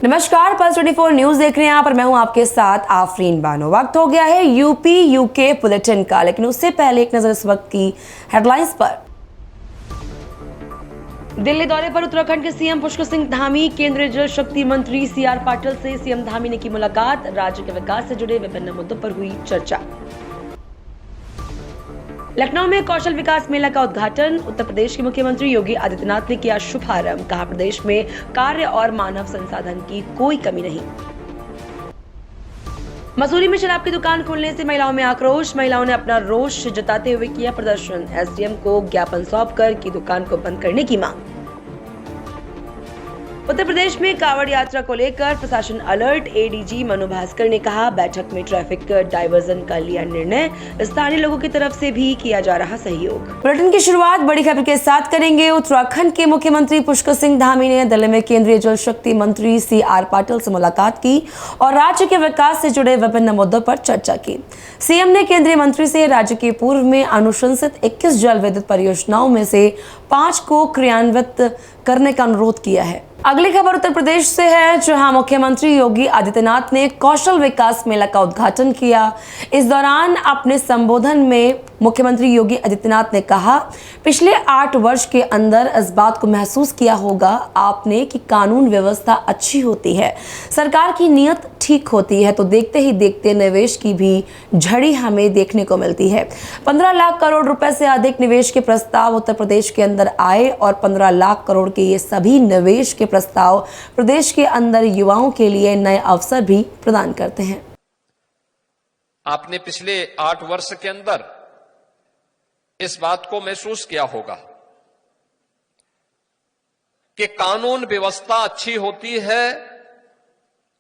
नमस्कार, pulse 24 news देख रहे हैं आप और मैं हूं आपके साथ आफरीन बानो। वक्त हो गया है यूपी यूके बुलेटिन का, लेकिन उससे पहले एक नजर इस वक्त की हेडलाइंस पर। दिल्ली दौरे पर उत्तराखंड के सीएम पुष्कर सिंह धामी, केंद्रीय जल शक्ति मंत्री सीआर पाटिल से सीएम धामी ने की मुलाकात। राज्य के विकास से जुड़े विभिन्न मुद्दों पर हुई चर्चा। लखनऊ में कौशल विकास मेला का उद्घाटन। उत्तर प्रदेश के मुख्यमंत्री योगी आदित्यनाथ ने किया शुभारंभ। कहा, प्रदेश में कार्य और मानव संसाधन की कोई कमी नहीं। मसूरी में शराब की दुकान खोलने से महिलाओं में आक्रोश। महिलाओं ने अपना रोष जताते हुए किया प्रदर्शन। एसडीएम को ज्ञापन सौंपकर की दुकान को बंद करने की मांग। उत्तर प्रदेश में कांवड़ यात्रा को लेकर प्रशासन अलर्ट। एडीजी मनु भास्कर ने कहा, बैठक में ट्रैफिक डाइवर्जन का लिया निर्णय। स्थानीय लोगों की तरफ से भी किया जा रहा सहयोग। बुलेटिन की शुरुआत बड़ी खबर के साथ करेंगे। उत्तराखंड के मुख्यमंत्री पुष्कर सिंह धामी ने दिल्ली में केंद्रीय जल शक्ति मंत्री सीआर पाटिल से मुलाकात की और राज्य के विकास से जुड़े विभिन्न मुद्दों पर चर्चा की। सीएम ने केंद्रीय मंत्री से राज्य के पूर्व में अनुशंसित 21 जल विद्युत परियोजनाओं में से 5 को क्रियान्वित करने का अनुरोध किया है। अगली खबर उत्तर प्रदेश से है, जहां मुख्यमंत्री योगी आदित्यनाथ ने कौशल विकास मेला का उद्घाटन किया। इस दौरान अपने संबोधन में मुख्यमंत्री योगी आदित्यनाथ ने कहा, पिछले 8 वर्ष के अंदर इस बात को महसूस किया होगा आपने कि कानून व्यवस्था अच्छी होती है, सरकार की नीयत ठीक होती है तो देखते ही देखते निवेश की भी झड़ी हमें देखने को मिलती है। 15 लाख करोड़ रुपए से अधिक निवेश के प्रस्ताव उत्तर प्रदेश के अंदर आए और 15 लाख करोड़ के ये सभी निवेश के प्रस्ताव प्रदेश के अंदर युवाओं के लिए नए अवसर भी प्रदान करते हैं। आपने पिछले 8 वर्ष के अंदर इस बात को महसूस किया होगा कि कानून व्यवस्था अच्छी होती है,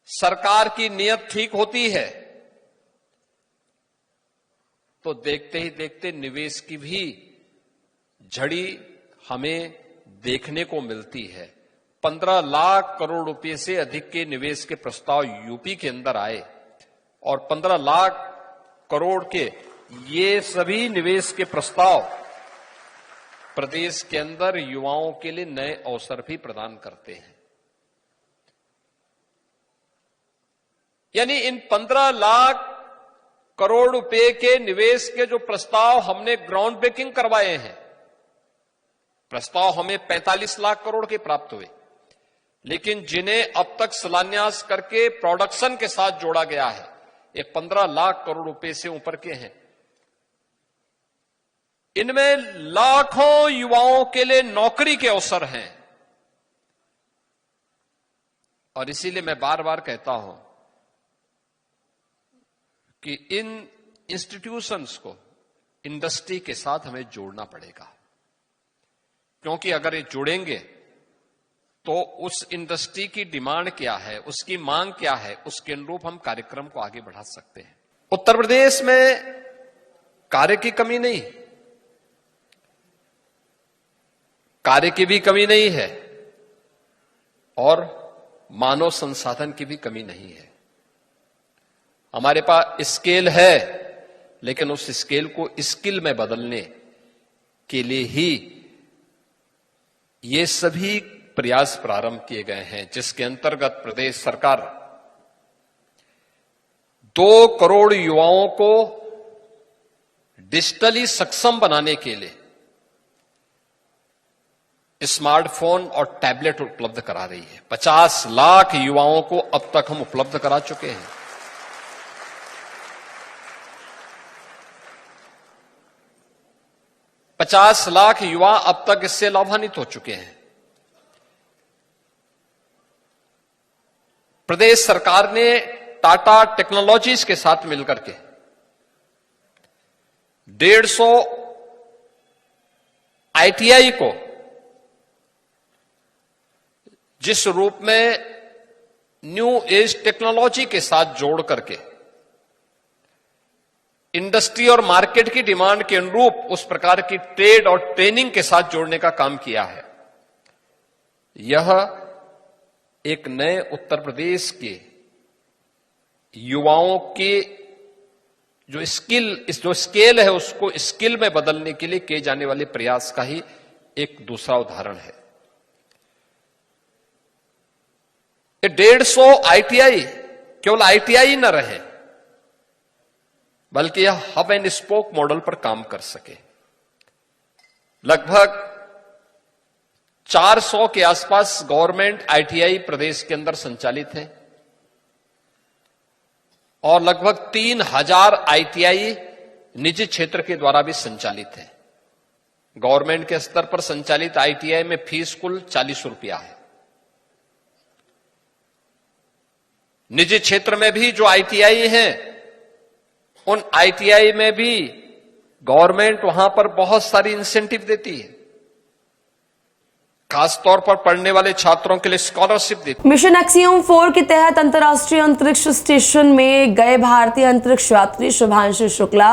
सरकार की नीयत ठीक होती है तो देखते ही देखते निवेश की भी झड़ी हमें देखने को मिलती है। 15 लाख करोड़ रुपए से अधिक के निवेश के प्रस्ताव यूपी के अंदर आए और 15 लाख करोड़ के ये सभी निवेश के प्रस्ताव प्रदेश के अंदर युवाओं के लिए नए अवसर भी प्रदान करते हैं। यानी इन 15 लाख करोड़ रुपए के निवेश के जो प्रस्ताव हमने ग्राउंड ब्रेकिंग करवाए हैं, प्रस्ताव हमें 45 लाख करोड़ के प्राप्त हुए, लेकिन जिन्हें अब तक शिलान्यास करके प्रोडक्शन के साथ जोड़ा गया है ये 15 लाख करोड़ रुपए से ऊपर के हैं। इनमें लाखों युवाओं के लिए नौकरी के अवसर हैं और इसीलिए मैं बार बार कहता हूं कि इन इंस्टीट्यूशंस को इंडस्ट्री के साथ हमें जोड़ना पड़ेगा, क्योंकि अगर ये जुड़ेंगे तो उस इंडस्ट्री की डिमांड क्या है, उसकी मांग क्या है, उसके अनुरूप हम कार्यक्रम को आगे बढ़ा सकते हैं। उत्तर प्रदेश में कार्य की कमी नहीं, कार्य की भी कमी नहीं है और मानव संसाधन की भी कमी नहीं है। हमारे पास स्केल है, लेकिन उस स्केल को स्किल में बदलने के लिए ही ये सभी प्रयास प्रारंभ किए गए हैं, जिसके अंतर्गत प्रदेश सरकार 2 करोड़ युवाओं को डिजिटली सक्षम बनाने के लिए स्मार्टफोन और टैबलेट उपलब्ध करा रही है। 50 लाख युवाओं को अब तक हम उपलब्ध करा चुके हैं। पचास लाख युवा अब तक इससे लाभान्वित हो चुके हैं। प्रदेश सरकार ने टाटा टेक्नोलॉजीज के साथ मिलकर के 150 आईटीआई को जिस रूप में न्यू एज टेक्नोलॉजी के साथ जोड़ करके इंडस्ट्री और मार्केट की डिमांड के अनुरूप उस प्रकार की ट्रेड और ट्रेनिंग के साथ जोड़ने का काम किया है। यह एक नए उत्तर प्रदेश के युवाओं के जो स्केल है उसको स्किल में बदलने के लिए किए जाने वाले प्रयास का ही एक दूसरा उदाहरण है। कि 150 ITI केवल ITI न रहे, बल्कि यह हब एंड स्पोक मॉडल पर काम कर सके। लगभग 400 के आसपास गवर्नमेंट ITI प्रदेश के अंदर संचालित है और लगभग 3000 ITI निजी क्षेत्र के द्वारा भी संचालित है। गवर्नमेंट के स्तर पर संचालित ITI में फीस कुल 40 रुपया है। निजी क्षेत्र में भी जो ITI हैं, उन ITI में भी गवर्नमेंट वहां पर बहुत सारी इंसेंटिव देती है, खासतौर पर पढ़ने वाले छात्रों के लिए स्कॉलरशिप देती। मिशन एक्सियोम 4 के तहत अंतर्राष्ट्रीय अंतरिक्ष स्टेशन में गए भारतीय अंतरिक्ष यात्री शुभांशु शुक्ला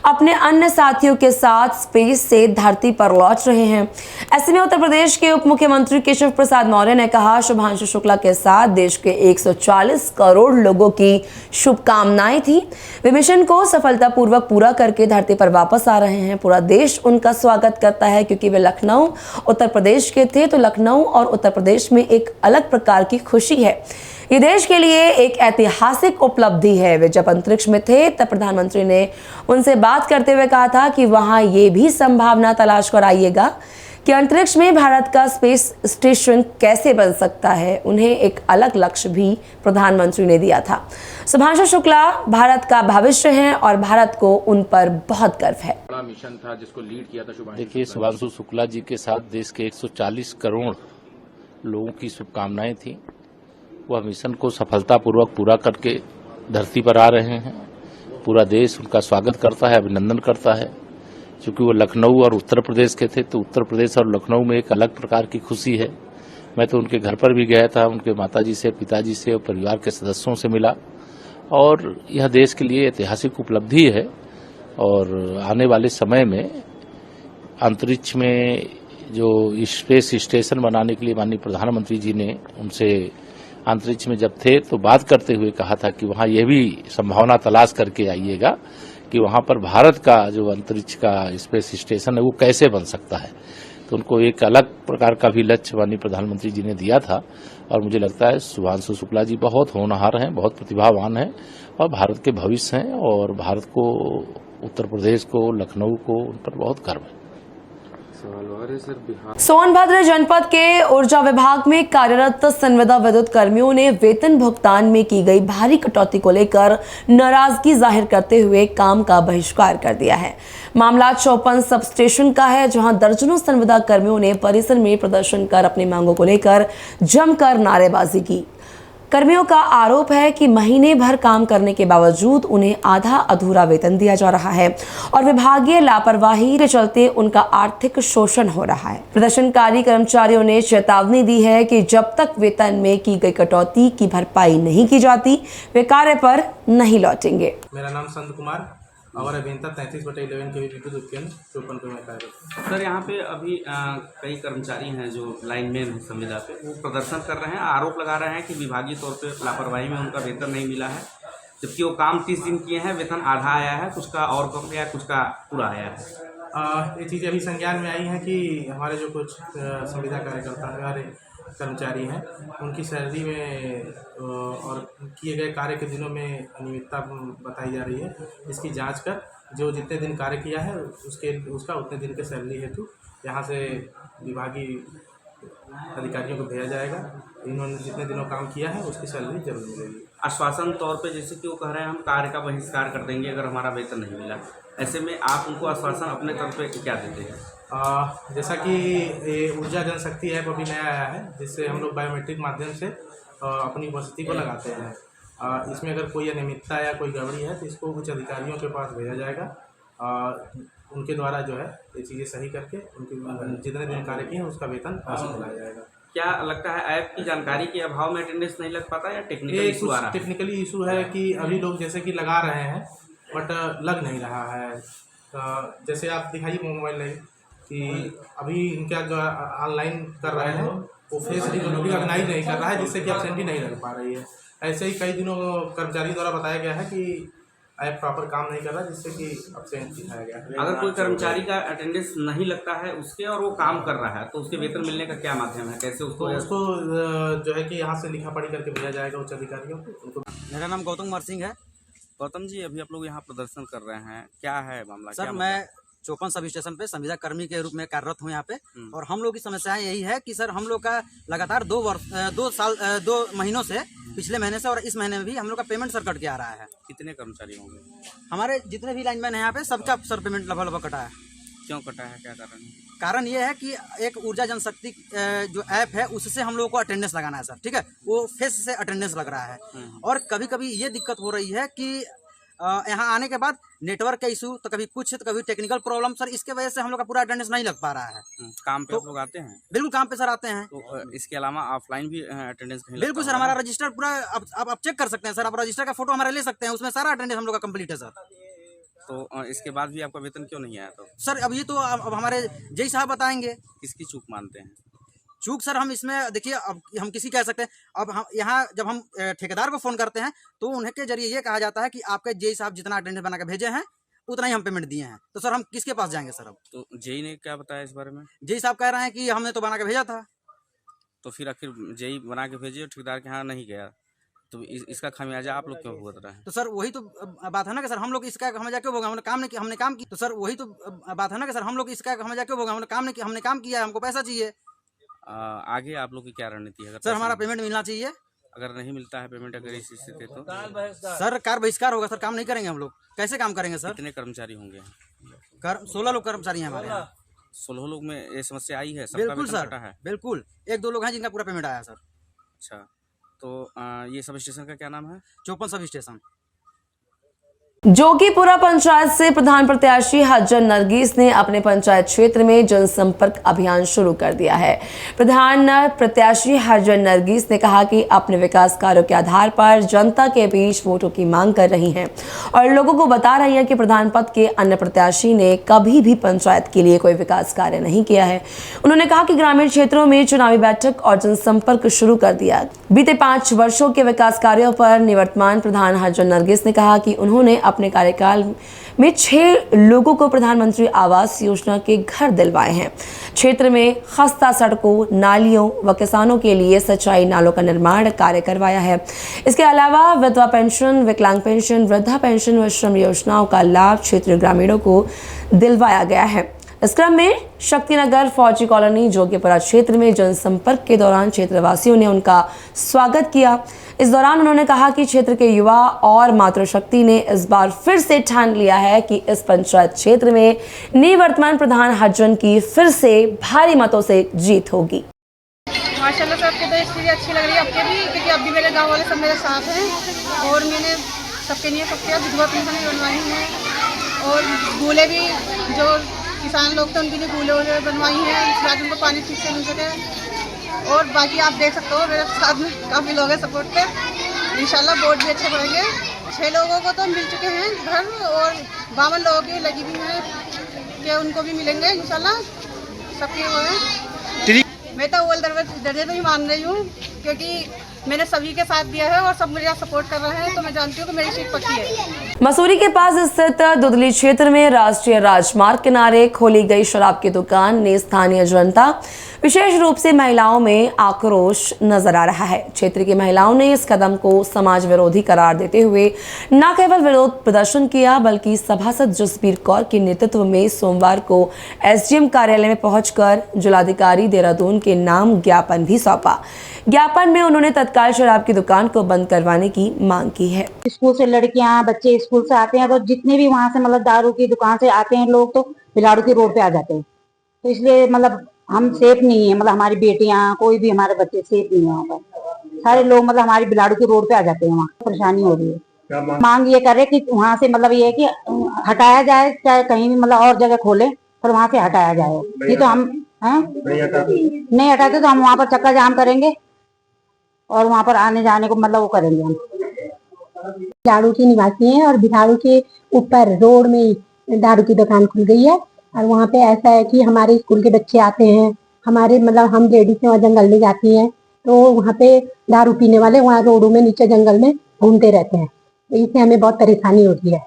अपने अन्य साथियों के साथ स्पेस से धरती पर लौट रहे हैं। ऐसे में उत्तर प्रदेश के उप मुख्यमंत्री केशव प्रसाद मौर्य ने कहा, शुभांशु शुक्ला के साथ देश के 140 करोड़ लोगों की शुभकामनाएं थी। वे मिशन को सफलतापूर्वक पूरा करके धरती पर वापस आ रहे हैं। पूरा देश उनका स्वागत करता है क्योंकि वे लखनऊ उत्तर प्रदेश के थे, तो लखनऊ और उत्तर प्रदेश में एक अलग प्रकार की खुशी है। ये देश के लिए एक ऐतिहासिक उपलब्धि है। वे जब अंतरिक्ष में थे तब प्रधानमंत्री ने उनसे बात करते हुए कहा था कि वहां ये भी संभावना तलाश कर आइएगा कि अंतरिक्ष में भारत का स्पेस स्टेशन कैसे बन सकता है। उन्हें एक अलग लक्ष्य भी प्रधानमंत्री ने दिया था। शुभांशु शुक्ला भारत का भविष्य हैं और भारत को उन पर बहुत गर्व है। बड़ा मिशन था जिसको लीड किया था शुभांशु। देखिए, शुभांशु शुक्ला जी के साथ देश के 140 करोड़ लोगों की शुभकामनाएं थी। वह मिशन को सफलतापूर्वक पूरा करके धरती पर आ रहे हैं। पूरा देश उनका स्वागत करता है, अभिनंदन करता है। क्योंकि वो लखनऊ और उत्तर प्रदेश के थे, तो उत्तर प्रदेश और लखनऊ में एक अलग प्रकार की खुशी है। मैं तो उनके घर पर भी गया था, उनके माताजी से, पिताजी से और परिवार के सदस्यों से मिला, और यह देश के लिए ऐतिहासिक उपलब्धि है। और आने वाले समय में अंतरिक्ष में जो स्पेस स्टेशन बनाने के लिए माननीय प्रधानमंत्री जी ने उनसे अंतरिक्ष में जब थे तो बात करते हुए कहा था कि वहाँ यह भी संभावना तलाश करके आइएगा कि वहाँ पर भारत का जो अंतरिक्ष का स्पेस स्टेशन है वो कैसे बन सकता है। तो उनको एक अलग प्रकार का भी लक्ष्य माननीय प्रधानमंत्री जी ने दिया था, और मुझे लगता है शुभांशु शुक्ला जी बहुत होनहार हैं, बहुत प्रतिभावान हैं और भारत के भविष्य हैं, और भारत को, उत्तर प्रदेश को, लखनऊ को उन पर बहुत गर्व है। सोनभद्र जनपद के ऊर्जा विभाग में कार्यरत संविदा विद्युत कर्मियों ने वेतन भुगतान में की गई भारी कटौती को लेकर नाराजगी जाहिर करते हुए काम का बहिष्कार कर दिया है। मामला चौपन सब स्टेशन का है, जहां दर्जनों संविदा कर्मियों ने परिसर में प्रदर्शन कर अपनी मांगों को लेकर जमकर नारेबाजी की। कर्मियों का आरोप है कि महीने भर काम करने के बावजूद उन्हें आधा अधूरा वेतन दिया जा रहा है और विभागीय लापरवाही के चलते उनका आर्थिक शोषण हो रहा है। प्रदर्शनकारी कर्मचारियों ने चेतावनी दी है कि जब तक वेतन में की गई कटौती की भरपाई नहीं की जाती, वे कार्य पर नहीं लौटेंगे। मेरा नाम संत कुमार और अभियंता 33/11 के विद्युत उपकेंद्र चौपन पे मैं कार्यरत। सर, यहाँ पे अभी कई कर्मचारी हैं जो लाइनमैन हैं संविदा पे, वो प्रदर्शन कर रहे हैं, आरोप लगा रहे हैं कि विभागीय तौर पे लापरवाही में उनका वेतन नहीं मिला है, जबकि वो काम 30 दिन किए हैं, वेतन आधा आया है, कुछ का और कम गया, कुछ का पूरा आया है। ये चीज़ अभी संज्ञान में आई है कि हमारे जो कुछ संविदा कार्यकर्ता हमारे कर्मचारी हैं, उनकी सैलरी में और किए गए कार्य के दिनों में अनियमितता बताई जा रही है। इसकी जांच कर जो जितने दिन कार्य किया है उसका उतने दिन के सैलरी हेतु यहाँ से विभागीय अधिकारियों को भेजा जाएगा। इन्होंने जितने दिनों काम किया है उसकी सैलरी जरूर मिलेगी। आश्वासन तौर पे जैसे कि वो कह रहे हैं हम कार्य का बहिष्कार कर देंगे अगर हमारा वेतन नहीं मिला, ऐसे में आप उनको आश्वासन अपने तरफ पे क्या देते हैं? जैसा कि ये ऊर्जा जनशक्ति ऐप अभी नया आया है, जिससे हम लोग बायोमेट्रिक माध्यम से अपनी उपस्थिति को लगाते हैं। इसमें अगर कोई अनियमितता या कोई गड़बड़ी है तो इसको कुछ अधिकारियों के पास भेजा जाएगा। उनके द्वारा जो है ये चीज़ें सही करके उनके जितने दिन कार्य किए हैं उसका वेतन हासिल दिलाया जाएगा। क्या लगता है ऐप की जानकारी के अभाव में अटेंडेंस नहीं लग पाता या टेक्निकल इशू आ रहा है? टेक्निकली इशू है कि अभी लोग जैसे कि लगा रहे हैं बट लग नहीं रहा है। जैसे आप दिखाइए मोबाइल नहीं कि अभी इनका जो ऑनलाइन कर रहे हैं वो फेस रिकॉग्नाइज नहीं कर रहा है, जिससे कि एब्सेंटी नहीं लग पा रही है। ऐसे ही कई दिनों कर्मचारी द्वारा बताया गया है कि ऐप प्रॉपर काम नहीं कर रहा, जिससे कि अब्सेंट दिखाया गया है। अगर कोई कर्मचारी का अटेंडेंस नहीं लगता है उसके और वो काम कर रहा है तो उसके वेतन मिलने का क्या माध्यम है, कैसे तो उसको उसको जो है कि यहाँ से लिखा पढ़ी करके भेजा जाएगा उच्च अधिकारियों को। उनको मेरा नाम गौतम कुमार सिंह है। गौतम जी, अभी आप लोग यहाँ प्रदर्शन कर रहे हैं, क्या है मामला? सर क्या मैं चौपन सब स्टेशन पे संविदा कर्मी के रूप में कार्यरत हूँ यहाँ पे। और हम लोग की समस्याएं यही है कि सर हम लोग का लगातार 2 महीनों से, पिछले महीने से और इस महीने में भी हम लोग का पेमेंट सर कट के आ रहा है। कितने कर्मचारी होंगे? हमारे जितने भी लाइनमैन हैं यहाँ पे सबका सर पेमेंट लगभग कटा है। क्यों कटा है, क्या कारण है? कारण ये है कि एक ऊर्जा जनशक्ति जो ऐप है उससे हम लोगों को अटेंडेंस लगाना है सर, ठीक है, वो फेस से अटेंडेंस लग रहा है। और कभी कभी ये दिक्कत हो रही है कि यहाँ आने के बाद नेटवर्क का इशू, तो कभी कुछ तो कभी टेक्निकल प्रॉब्लम सर, इसके वजह से हम लोग का पूरा अटेंडेंस नहीं लग पा रहा है। काम पे आप लोग आते हैं? बिल्कुल काम पे सर आते हैं। तो इसके अलावा ऑफलाइन भी अटेंडेंस कहीं बिल्कुल सर, हमारा रजिस्टर पूरा आप चेक कर सकते हैं सर, आप रजिस्टर का फोटो हमारा ले सकते हैं, उसमें सारा अटेंडेंस हम लोग का कंप्लीट है सर। तो इसके बाद भी आपका वेतन क्यों नहीं आया? तो सर अब ये तो अब हमारे जय साहब बताएंगे। किसकी चूक मानते हैं? चूक सर हम इसमें देखिए, अब हम किसी कह सकते हैं, अब हम यहाँ जब हम ठेकेदार को फोन करते हैं तो उन्हें के जरिए ये कहा जाता है कि आपके जय साहब जितना अटेंडेंस बना के भेजे हैं उतना ही हम पेमेंट दिए हैं। तो सर हम किसके पास जाएंगे सर? अब तो जेई ने क्या बताया इस बारे में? जय साहब कह रहे हैं कि हमने तो बना के भेजा था। तो फिर आखिर जेई बना के भेजे और ठेकेदार के यहाँ नहीं गया, तो इसका खामियाजा आप लोग क्यों भुगत रहे हैं? तो सर वही तो बात है ना कि सर हम लोग इसका हमें क्यों भोगा, हमने काम नहीं किया, हमने काम की। तो सर वही तो बात है ना कि सर हम लोग इसका हमें क्यों भोगा, हमने काम नहीं किया, हमने काम किया है, हमको पैसा चाहिए। आगे आप लोग की क्या रणनीति है? अगर सर हमारा पेमेंट मिलना चाहिए। अगर नहीं मिलता है पेमेंट, अगर इस स्थिति तो सर कार बहिष्कार होगा सर, काम नहीं करेंगे हम लोग। कैसे काम करेंगे सर? कितने कर्मचारी होंगे? 16 लोग कर्मचारी हैं हमारे यहाँ। 16 लोग में ये समस्या आई है? सबका बिल्कुल वेतन सर, कटा है? बिल्कुल। 1-2 लोग हैं जिनका पूरा पेमेंट आया सर। अच्छा, तो ये सब स्टेशन का क्या नाम है? चौपन सब स्टेशन। जोगीपुरा पंचायत से प्रधान प्रत्याशी हज्जन नरगिस ने अपने पंचायत क्षेत्र में जनसंपर्क अभियान शुरू कर दिया है। प्रधान प्रत्याशी हज्जन नरगिस ने कहा कि अपने विकास कार्यों के आधार पर जनता के बीच वोटों की मांग कर रही हैं और लोगों को बता रही हैं कि प्रधान पद के अन्य प्रत्याशी ने कभी भी पंचायत के लिए कोई विकास कार्य नहीं किया है। उन्होंने कहा कि ग्रामीण क्षेत्रों में चुनावी बैठक और जनसंपर्क शुरू कर दिया। बीते 5 वर्षों के विकास कार्यों पर निवर्तमान प्रधान हज्जन नरगिस ने कहा कि उन्होंने अपने कार्यकाल में 6 लोगों को प्रधानमंत्री आवास योजना के घर दिलवाए हैं। क्षेत्र में खस्ता सड़कों, नालियों व किसानों के लिए सिंचाई नालों का निर्माण कार्य करवाया है। इसके अलावा विधवा पेंशन, विकलांग पेंशन, वृद्धा पेंशन व श्रम योजनाओं का लाभ क्षेत्रीय ग्रामीणों को दिलवाया गया है। इस क्रम में शक्तिनगर, फौजी कॉलोनी, जोगीपुरा क्षेत्र में जनसंपर्क के दौरान क्षेत्रवासियों ने उनका स्वागत किया। इस दौरान उन्होंने कहा कि क्षेत्र के युवा और मातृशक्ति ने इस बार फिर से ठान लिया है कि इस पंचायत क्षेत्र में निवर्तमान प्रधान हज्जन की फिर से भारी मतों से जीत होगी। माशाल्लाह सर, आपकी तो स्थिति अच्छी लग रही है आपके भी, क्योंकि अब भी मेरे गांव वाले सब मेरे साथ हैं और मैंने सबके लिए सब किया, विधवा पेंशन भी बनवाई है और भूले भी जो किसान लोग थे उनके लिए भूले बनवाई हैं ताकि उनको पानी ठीक से मिल सके। और बाकी आप देख सकते हो मेरे साथ में काफ़ी लोग हैं सपोर्ट पे। इंशाल्लाह वोट भी अच्छे पड़ेंगे। 6 लोगों को तो मिल चुके हैं घर और 52 लोगों की लगी भी है कि उनको भी मिलेंगे इंशाल्लाह। सबके वो है, मैं तो अव्वल दर्जे में ही मान रही हूँ क्योंकि मैंने सभी के साथ दिया है और सब मुझे सपोर्ट कर रहे हैं, तो मैं जानती हूँ कि मेरी सीट पक्की है। मसूरी के पास स्थित दुधली क्षेत्र में राष्ट्रीय राजमार्ग किनारे खोली गई शराब की दुकान ने स्थानीय जनता, विशेष रूप से महिलाओं में आक्रोश नजर आ रहा है। क्षेत्र की महिलाओं ने इस कदम को समाज विरोधी करार देते हुए न केवल विरोध प्रदर्शन किया बल्कि सभासद जसबीर कौर के नेतृत्व में सोमवार को एसडीएम कार्यालय में पहुंचकर जिलाधिकारी देहरादून के नाम ज्ञापन भी सौंपा। ज्ञापन में उन्होंने तत्काल शराब की दुकान को बंद करवाने की मांग की है। स्कूल से लड़कियां, बच्चे स्कूल से आते हैं तो जितने भी वहां से मतलब दारू की दुकान से आते हैं लोग तो बिलाड़ू की रोड पे आ जाते हैं, तो इसलिए मतलब हम सेफ नहीं है, मतलब हमारी बेटियां, कोई भी हमारे बच्चे सेफ नहीं है वहाँ पर। सारे लोग मतलब हमारी बिलाड़ू की रोड पे आ जाते हैं, वहाँ परेशानी हो रही है। मांग ये करे कि वहाँ से मतलब ये है कि हटाया जाए, चाहे कहीं भी मतलब और जगह खोले पर वहाँ से हटाया जाए। नहीं तो हम नहीं हटाते तो हम वहाँ पर चक्का जाम करेंगे और वहाँ पर आने जाने को मतलब वो करेंगे। हम बिलाड़ू के निवासी हैं और बिलाड़ू के ऊपर रोड में दारू की दुकान खुल गई है और वहाँ पे ऐसा है कि हमारे स्कूल के बच्चे आते हैं, हमारे मतलब हम लेडीज वहाँ जंगल में जाती हैं तो वहाँ पे दारू पीने वाले वहाँ रोडों में नीचे जंगल में घूमते रहते हैं। तो इससे हमें बहुत परेशानी होती है।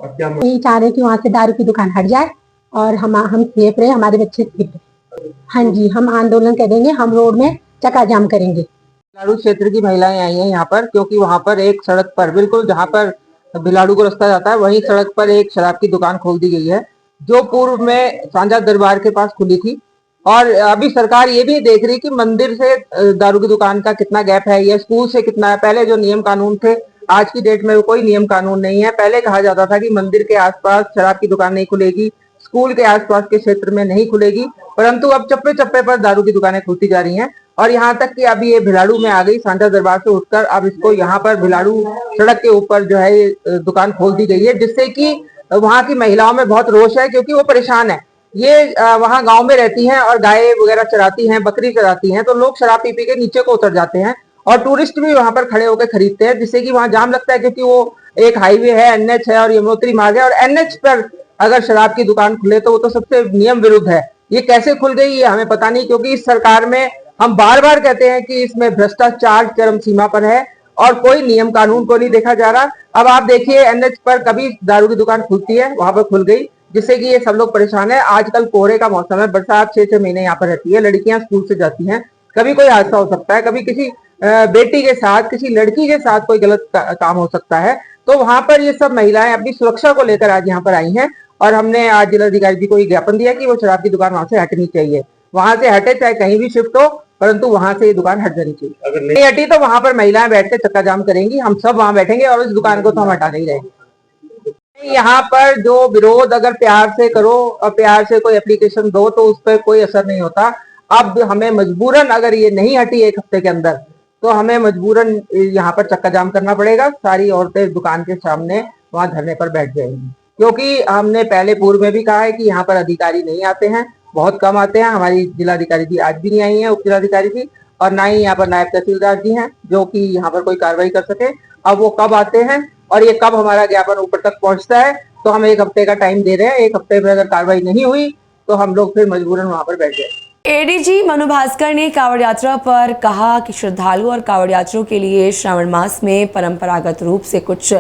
यही चाह रहे हैं कि वहाँ से दारू की दुकान हट जाए और हम सेफ रहे, हमारे बच्चे सेफ रहे। हाँ जी, हम आंदोलन करेंगे, हम रोड में चक्का जाम करेंगे। भिलाड़ू क्षेत्र की महिलाएं आई हैं यहाँ पर, क्योंकि वहाँ पर एक सड़क पर बिल्कुल जहाँ पर भिलाड़ू को रास्ता जाता है वहीं सड़क पर एक शराब की दुकान खोल दी गई है, जो पूर्व में सांझा दरबार के पास खुली थी। और अभी सरकार ये भी देख रही कि मंदिर से दारू की दुकान का कितना गैप है या स्कूल से कितना है। पहले जो नियम कानून थे, आज की डेट में कोई नियम कानून नहीं है। पहले कहा जाता था कि मंदिर के आसपास शराब की दुकान नहीं खुलेगी, स्कूल के आसपास के क्षेत्र में नहीं खुलेगी, परंतु अब चप्पे चप्पे पर दारू की दुकानें खुलती जा रही हैं। और यहाँ तक कि अभी ये भिलाड़ू में आ गई, सांझा दरबार से उठकर अब इसको यहाँ पर भिलाड़ू सड़क के ऊपर जो है ये दुकान खोल दी गई है, जिससे कि वहाँ की महिलाओं में बहुत रोष है, क्योंकि वो परेशान है। ये वहाँ गांव में रहती हैं और गाय वगैरह चराती हैं, बकरी चराती हैं, तो लोग शराब पी के नीचे को उतर जाते हैं और टूरिस्ट भी वहां पर खड़े होकर खरीदते हैं, जिससे कि वहां जाम लगता है, क्योंकि वो एक हाईवे है, एनएच है और यमुनोत्री मार्ग है। और एनएच पर अगर शराब की दुकान खुले तो वो तो सबसे नियम विरुद्ध है। ये कैसे खुल गई ये हमें पता नहीं, क्योंकि इस सरकार में हम बार बार कहते हैं कि इसमें भ्रष्टाचार चरम सीमा पर है और कोई नियम कानून को नहीं देखा जा रहा। अब आप देखिए, एनएच पर कभी दारू की दुकान खुलती है, वहां पर खुल गई, जिससे कि ये सब लोग परेशान है। आजकल कोहरे का मौसम है, बरसात 6-6 महीने यहाँ पर रहती है, लड़कियां स्कूल से जाती हैं, कभी कोई हादसा हो सकता है, कभी किसी बेटी के साथ, किसी लड़की के साथ कोई गलत काम हो सकता है। तो वहां पर ये सब महिलाएं अपनी सुरक्षा को लेकर आज यहाँ पर आई हैं और हमने आज जिलाधिकारी जी को ये ज्ञापन दिया कि वो शराब की दुकान वहां से हटनी चाहिए। वहां से हटे चाहे कहीं भी शिफ्ट हो, परंतु वहां से ये दुकान हट जानी चाहिए। अगर नहीं हटी तो वहां पर महिलाएं बैठ के चक्का जाम करेंगी, हम सब वहां बैठेंगे और इस दुकान को तो हम हटा नहीं रहेंगे। यहाँ पर जो विरोध अगर प्यार से करो और प्यार से कोई एप्लीकेशन दो तो उस पर कोई असर नहीं होता। अब हमें मजबूरन, अगर ये नहीं हटी 1 हफ्ते के अंदर, तो हमें मजबूरन यहाँ पर चक्का जाम करना पड़ेगा। सारी औरतें दुकान के सामने वहां धरने पर बैठ जाएंगी, क्योंकि हमने पहले पूर्व में भी कहा है कि यहाँ पर अधिकारी नहीं आते हैं, बहुत कम आते हैं। हमारी जिलाधिकारी जी आज भी नहीं आई है, उप जिलाधिकारी जी, और ना ही यहाँ पर नायब तहसीलदार जी हैं जो कि यहाँ पर कोई कार्रवाई कर सके। अब वो कब आते हैं और ये कब हमारा ज्ञापन ऊपर तक पहुंचता है, तो हम 1 हफ्ते का टाइम दे रहे हैं। 1 हफ्ते में अगर कार्रवाई नहीं हुई तो हम लोग फिर मजबूरन वहां पर बैठ जाए। एडीजी मनु भास्कर ने कांवड़ यात्रा पर कहा कि श्रद्धालु और कांवड़ यात्रियों के लिए श्रावण मास में परंपरागत रूप से कुछ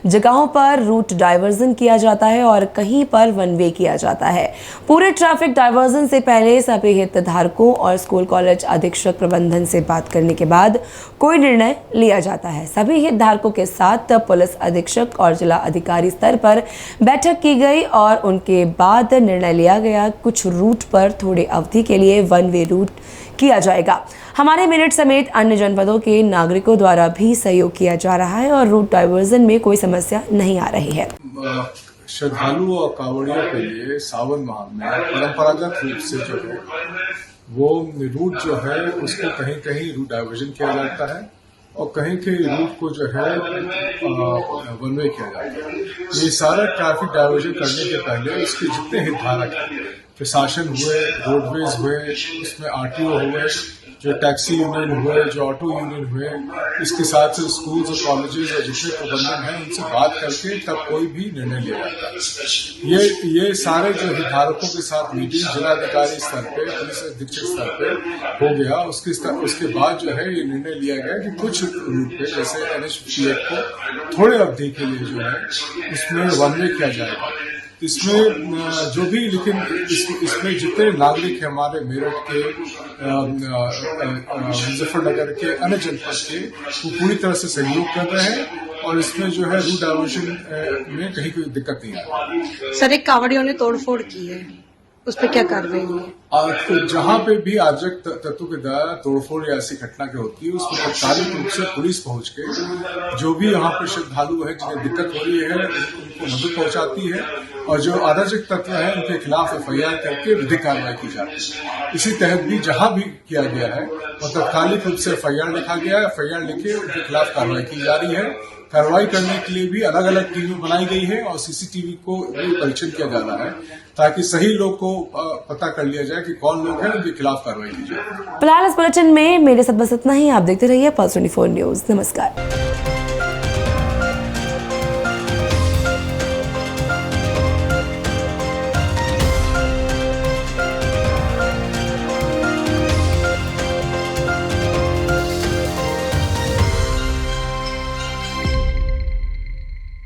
जगहों पर रूट डाइवर्जन किया जाता है और कहीं पर वन वे किया जाता है। पूरे ट्रैफिक डाइवर्जन से पहले सभी हितधारकों और स्कूल कॉलेज अधीक्षक प्रबंधन से बात करने के बाद कोई निर्णय लिया जाता है। सभी हितधारकों के साथ पुलिस अधीक्षक और जिला अधिकारी स्तर पर बैठक की गई और उनके बाद निर्णय लिया गया कुछ रूट पर थोड़ी अवधि के लिए वन वे रूट किया जाएगा। हमारे मेरठ समेत अन्य जनपदों के नागरिकों द्वारा भी सहयोग किया जा रहा है और रूट डाइवर्जन में कोई समस्या नहीं आ रही है। श्रद्धालुओं और कांवड़ियों के लिए सावन माह में परंपरागत रूप से जो है वो रूट जो है उसको कहीं कहीं रूट डाइवर्जन किया जाता है और कहीं कहीं रूट को जो है वन वे किया जाता है। ये सारा ट्रैफिक डाइवर्जन करने के पहले इसके जितने हितधारक हैं, प्रशासन हुए, रोडवेज हुए, उसमें आरटीओ हुए, जो टैक्सी यूनियन हुए, जो ऑटो यूनियन हुए, इसके साथ से स्कूल्स और कॉलेजेस और जितने प्रबंधन हैं उनसे बात करके तब कोई भी निर्णय लिया जाता है। ये सारे जो हितधारकों के साथ मीटिंग जिलाधिकारी स्तर पे, पुलिस अधीक्षक स्तर पे हो गया। उसके बाद जो है ये निर्णय लिया गया कि कुछ रूट पे जैसे NH-58 को थोड़े अवधि के लिए जो है उसमें वन वे किया जाएगा। इसमें जो भी, लेकिन इसमें जितने नागरिक हैं हमारे मेरठ के, मुजफ्फरनगर के, अन्य जनपद के, वो पूरी तरह से सहयोग कर रहे हैं और इसमें जो है रूट डाइवर्जन में कहीं कोई दिक्कत नहीं आ रही। सर, एक कांवड़ियों ने तोड़फोड़ की है, उस पर क्या कार्रवाई हुई? तो जहाँ पे भी अराजक तत्वों के द्वारा तोड़फोड़ या ऐसी घटना की होती है उसमें तत्कालिक रूप से पुलिस पहुंच के जो भी यहाँ पर श्रद्धालु है जिन्हें दिक्कत हो रही है उनको मदद पहुंचाती है और जो अराजक तत्व है उनके खिलाफ FIR करके विधिक कार्रवाई की जाती है। इसी तहत भी जहाँ भी किया गया है और तत्कालिक रूप से FIR लिखा गया है, FIR लिखे उनके खिलाफ कार्रवाई की जा रही है। कार्रवाई करने के लिए भी अलग अलग टीमें बनाई गई है और CCTV को भी परीक्षण किया जा रहा है ताकि सही लोग को पता कर लिया जाए कि कौन लोग हैं, उनके खिलाफ कार्रवाई की जाए। फिलहाल इस बुलेटिन में मेरे साथ बस इतना ही। आप देखते रहिए Pulse 24 न्यूज। नमस्कार।